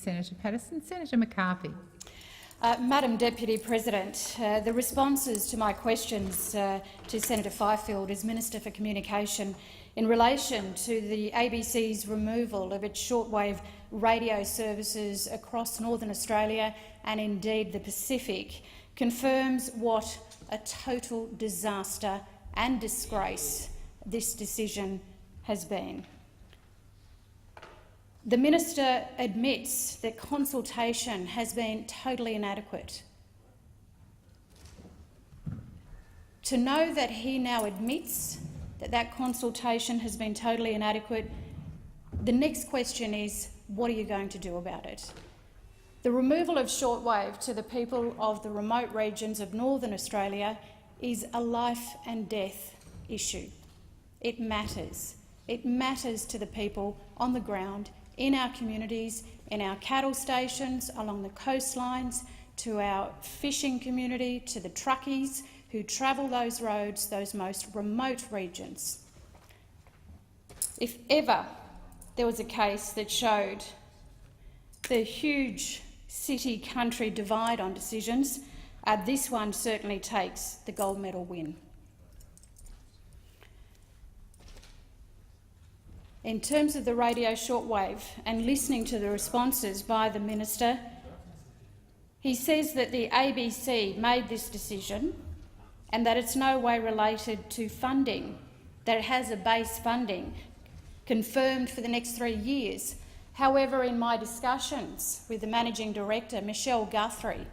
Senator Patterson. Senator McCarthy. Madam Deputy President, the responses to my questions to Senator Fifield as Minister for Communication in relation to the ABC's removal of its shortwave radio services across Northern Australia and indeed the Pacific confirms what a total disaster and disgrace this decision has been. The Minister admits that consultation has been totally inadequate. To know that he now admits that that consultation has been totally inadequate, the next question is, what are you going to do about it? The removal of shortwave to the people of the remote regions of Northern Australia is a life and death issue. It matters. It matters to the people on the ground, in our communities, in our cattle stations, along the coastlines, to our fishing community, to the truckies who travel those roads, those most remote regions. If ever there was a case that showed the huge city-country divide on decisions, this one certainly takes the gold medal win. In terms of the radio shortwave and listening to the responses by the Minister, he says that the ABC made this decision and that it's no way related to funding, that it has a base funding confirmed for the next 3 years. However, in my discussions with the Managing Director, Michelle Guthrie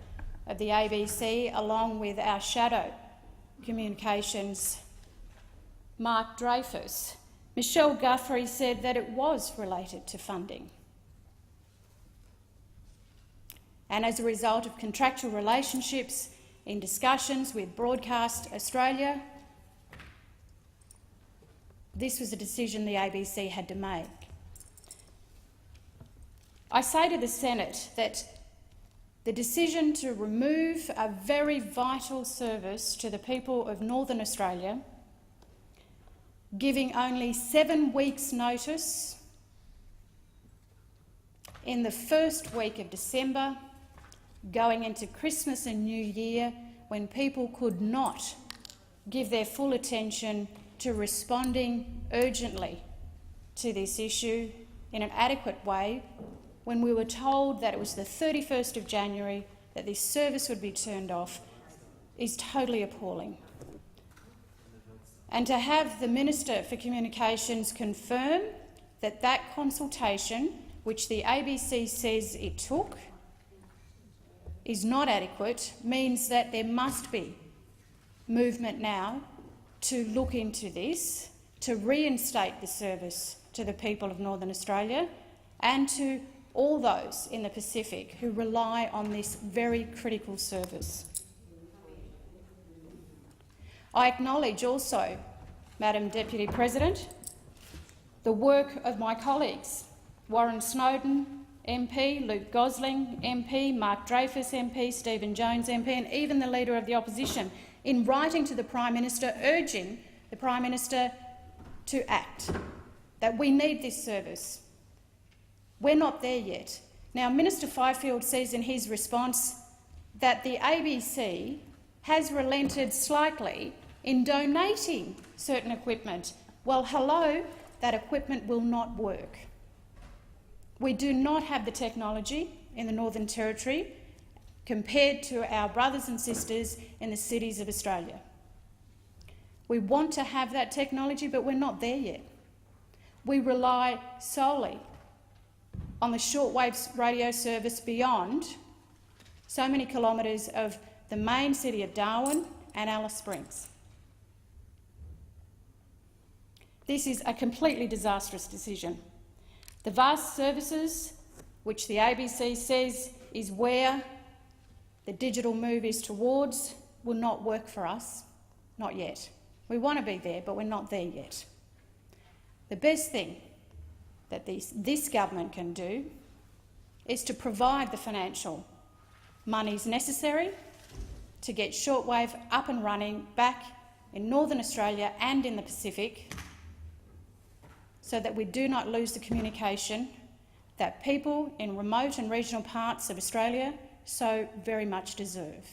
of the ABC, along with our Shadow Communications, Mark Dreyfus, Michelle Guthrie said that it was related to funding. And as a result of contractual relationships in discussions with Broadcast Australia, this was a decision the ABC had to make. I say to the Senate that the decision to remove a very vital service to the people of Northern Australia, giving only 7 weeks' notice in the first week of December, going into Christmas and New Year, when people could not give their full attention to responding urgently to this issue in an adequate way, when we were told that it was the 31st of January that this service would be turned off, is totally appalling. And to have the Minister for Communications confirm that that consultation, which the ABC says it took, is not adequate, means that there must be movement now to look into this, to reinstate the service to the people of Northern Australia and to all those in the Pacific who rely on this very critical service. I acknowledge also, Madam Deputy President, the work of my colleagues, Warren Snowden MP, Luke Gosling MP, Mark Dreyfus MP, Stephen Jones MP and even the Leader of the Opposition in writing to the Prime Minister urging the Prime Minister to act, that we need this service. We're not there yet. Now, Minister Fifield says in his response that the ABC has relented slightly in donating certain equipment. Well, hello, that equipment will not work. We do not have the technology in the Northern Territory compared to our brothers and sisters in the cities of Australia. We want to have that technology, but we're not there yet. We rely solely on the shortwave radio service beyond so many kilometres of the main city of Darwin and Alice Springs. This is a completely disastrous decision. The vast services, which the ABC says is where the digital move is towards, will not work for us, not yet. We want to be there, but we're not there yet. The best thing that this government can do is to provide the financial monies necessary to get shortwave up and running back in Northern Australia and in the Pacific, so that we do not lose the communication that people in remote and regional parts of Australia so very much deserve.